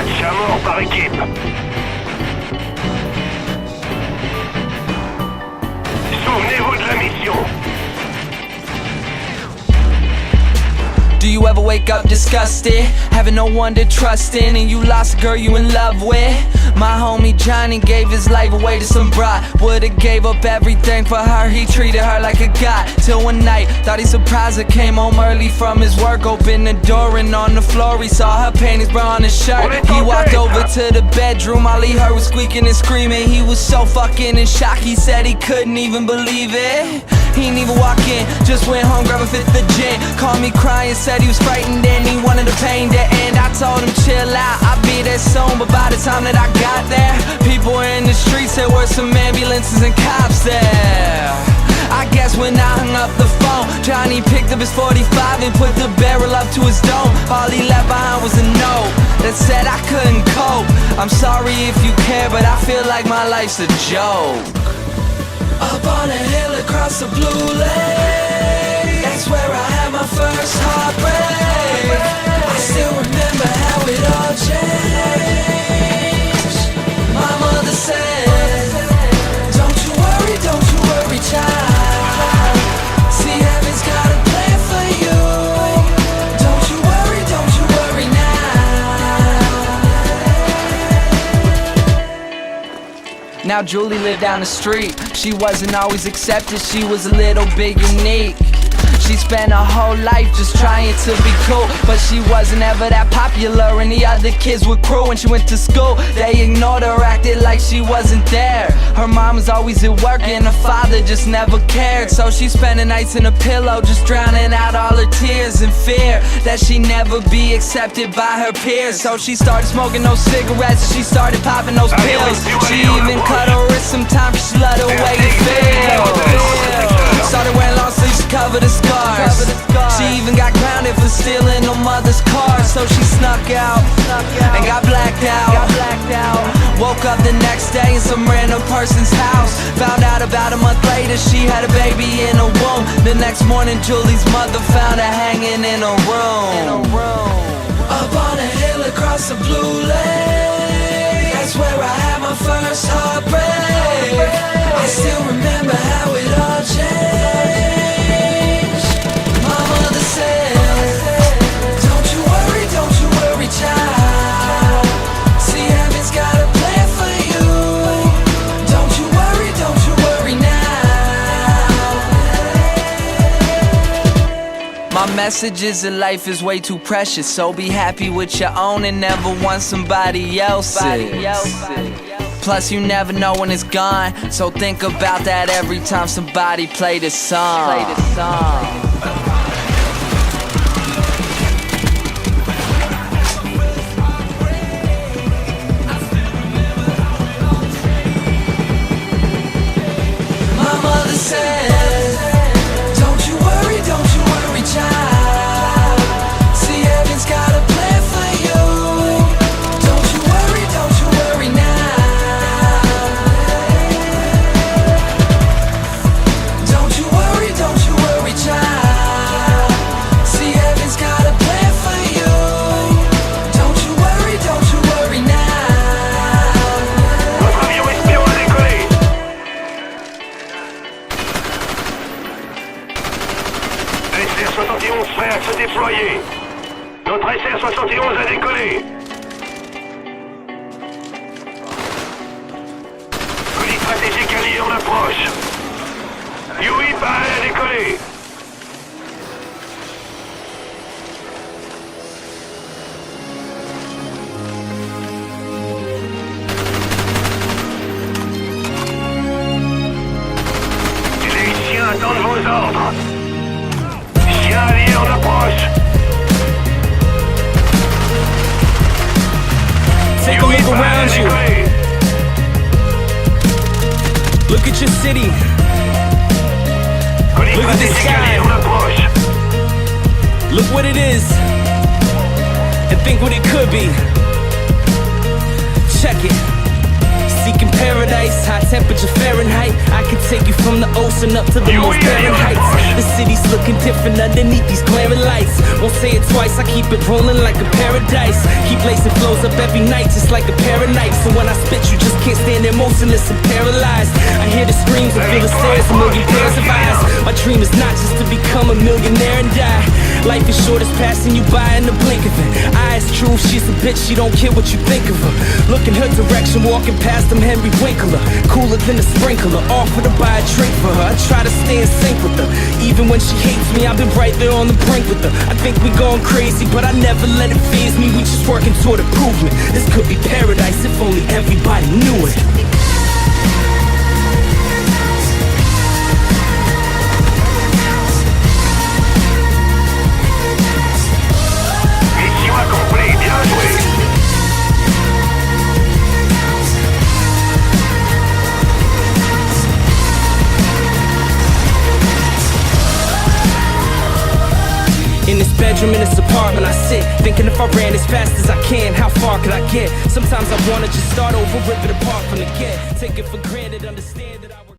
Match à mort par équipe. Souvenez-vous de la mission. Do you ever wake up disgusted, having no one to trust in, and you lost a girl you in love with? My homie Johnny gave his life away to some broad. Would've gave up everything for her, he treated her like a god. Till one night, thought he surprised her, came home early from his work, opened the door and on the floor he saw her panties, bra on his shirt. He walked over to the bedroom, all he heard was squeaking and screaming. He was so fucking in shock, he said he couldn't even believe it. He didn't even walk in, just went home, grabbed a fifth of gin. Called me crying, said he was frightened and he wanted the pain to end. I told him chill out, I'll be there soon. But by the time that I got there, people were in the streets, there were some ambulances and cops there. I guess when I hung up the phone, Johnny picked up his 45 and put the barrel up to his dome. All he left behind was a note that said I couldn't cope. I'm sorry if you care, but I feel like my life's a joke. Up on a hill across the blue lake, that's where I had my first heartbreak. I still remember how it all changed. My mother said, don't you worry, child. See, heaven's got a plan for you. Don't you worry now. Now Julie lived down the street. She wasn't always accepted, she was a little bit unique. She spent her whole life just trying to be cool, but she wasn't ever that popular and the other kids were cruel. When she went to school, they ignored her, acted like she wasn't there. Her mom was always at work and her father just never cared. So she spent the nights in a pillow, just drowning out all her tears in fear that she'd never be accepted by her peers. So she started smoking those cigarettes and she started popping those pills. She even cut her wrist sometimes, she loved the way it feels. Started wearing long sleeves to cover the scars. She even got grounded for stealing her mother's car. So she snuck out and got blacked out. Woke up the next day in some random person's house. Found out about a month later she had a baby in her womb. The next morning Julie's mother found her hanging in her room. Up on a hill across the blue lake, that's where I had my first heartbreak. I still remember how it all changed. My mother said, don't you worry, child. See, heaven's got a plan for you. Don't you worry now. My message is that life is way too precious, so be happy with your own and never want somebody else's. Plus you never know when it's gone, so think about that every time somebody play this song. My mother said, don't you worry, child. See, heaven's got a plan for you. Don't you worry now. Don't you worry, child. See, heaven's got a plan for you. Don't you worry now. Votre avion espion a décollé. SR-71 prêt à se déployer. Notre SR-71 a décollé. Colis stratégique allié en approche. U-8 a décollé. Les chiens attendent vos ordres. Chien allié en approche. Take a look around you. Look at your city. Look at the sky. Look what it is. And think what it could be. Check it. Seeking paradise. High temperature Fahrenheit. I can take you from the ocean up to the most barren heights. The city's looking different underneath these glaring lights. Won't say it twice, I keep it rolling like a paradise. Keep lacing flows up every night just like a pair of knives. So when I spit, you just can't stand there motionless and paralyzed. I hear the screams and feel the stares, a million pairs of eyes. My dream is not just to become a millionaire and die. Life is short as passing you by in the blink of it. I is true, she's a bitch, she don't care what you think of her. Look in her direction, walking past them Henry Winkler. Cooler than a sprinkler, offer to buy a drink for her. I try to stay in sync with her. Even when she hates me, I've been right there on the brink with her. I think we going crazy, but I never let it faze me. We just working toward improvement. This could be paradise if only everybody knew it. Missione completa, Sway. In this bedroom, in this apartment, I sit thinking if I ran as fast as I can, how far could I get? Sometimes I wanna just start over, rip it apart from the get. Take it for granted, understand that I